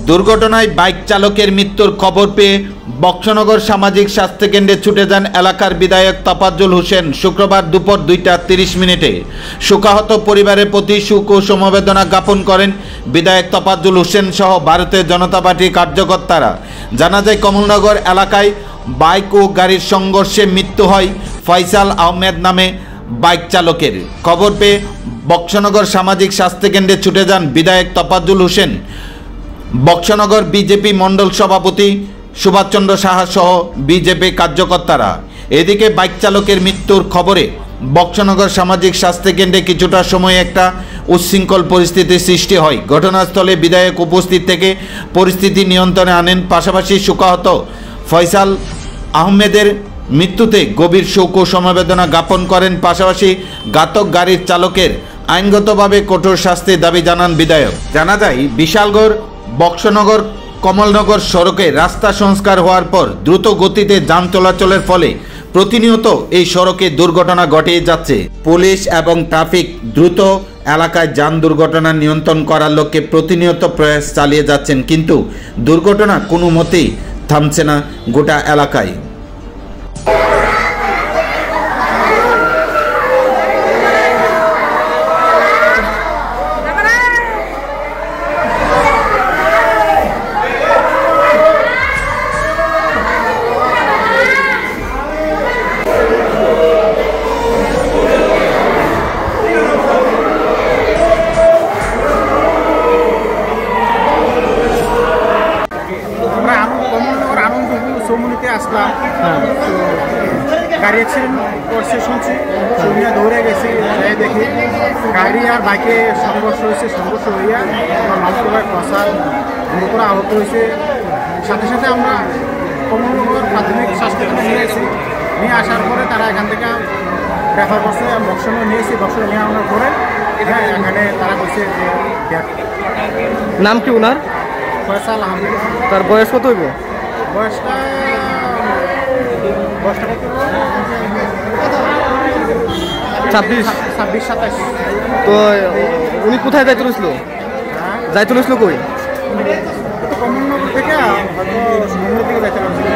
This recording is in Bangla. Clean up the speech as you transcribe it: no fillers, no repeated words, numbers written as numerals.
দুর্ঘটনায় বাইক চালকের মৃত্যুর খবর পেয়ে বক্সনগর সামাজিক স্বাস্থ্য কেন্দ্রে ছুটে যান এলাকার বিধায়ক তোফাজ্জল হোসেন। শুক্রবার দুপুর 2:30 শোকাহত পরিবারের প্রতি শোক ও সমবেদনা জ্ঞাপন করেন বিধায়ক তোফাজ্জল হোসেন সহ ভারতীয় জনতা পার্টির কার্যকর্তারা। জানা যায়, কমলনগর এলাকায় বাইক ও গাড়ির সংঘর্ষে মৃত্যু হয় ফয়সাল আহমেদ নামে বাইক চালকের। খবর পেয়ে বক্সনগর সামাজিক স্বাস্থ্য কেন্দ্রে ছুটে যান বিধায়ক তোফাজ্জল হোসেন, বক্সনগর বিজেপি মণ্ডল সভাপতি সুভাষচন্দ্র সাহা সহ বিজেপি কার্যকর্তারা। এদিকে বাইক চালকের মৃত্যুর খবরে বক্সনগর সামাজিক স্বাস্থ্য কেন্দ্রে কিছুটা সময় একটা উচ্ছৃঙ্খল পরিস্থিতির সৃষ্টি হয়। ঘটনাস্থলে বিধায়ক উপস্থিত থেকে পরিস্থিতি নিয়ন্ত্রণে আনেন। পাশাপাশি শোকাহত ফয়সাল আহমেদের মৃত্যুতে গভীর শোক ও সমবেদনা জ্ঞাপন করেন। পাশাপাশি ঘাতক গাড়ির চালকের আইনগতভাবে কঠোর শাস্তির দাবি জানান বিধায়ক। জানা যায়, বিশালগড় বক্সনগর কমলনগর সড়কে রাস্তা সংস্কার হওয়ার পর দ্রুত গতিতে যান চলাচলের ফলে প্রতিনিয়ত এই সড়কে দুর্ঘটনা ঘটিয়ে যাচ্ছে। পুলিশ এবং ট্রাফিক দ্রুত এলাকায় যান দুর্ঘটনা নিয়ন্ত্রণ করার লক্ষ্যে প্রতিনিয়ত প্রয়াস চালিয়ে যাচ্ছেন, কিন্তু দুর্ঘটনা কোনো মতেই থামছে না গোটা এলাকায়। সমুনিতে আসলাম, তো গাড়ি অ্যাক্সিডেন্ট করছে শুনছি, শুনিয়া দৌড়ে গেছি, দেখি গাড়ি আর বাইকে সংঘর্ষ হয়েছে। সংঘর্ষ হইয়া নমস্কার ফসাল গুরুতর আহত হয়েছে। সাথে সাথে আমরা কমলনগর প্রাথমিক স্বাস্থ্যকেন্দ্রে নিয়ে এসেছি। নিয়ে আসার পরে তারা এখান থেকে রেফার করছে, বক্সনগর নিয়েছি। বক্সনগর নিয়ে আনার পরে এখানে তারা বলছে যে নাম কি ওনার? ফয়সাল আহমেদ। তার বয়স কত হইব? বয়সটা 26-27। তো উনি কোথায় যাইতে লইছিল? যাইতে লইছিল কই? কমলনগর থেকে হয়তো সমুদ্রের দিকে যাইতে লইছিল।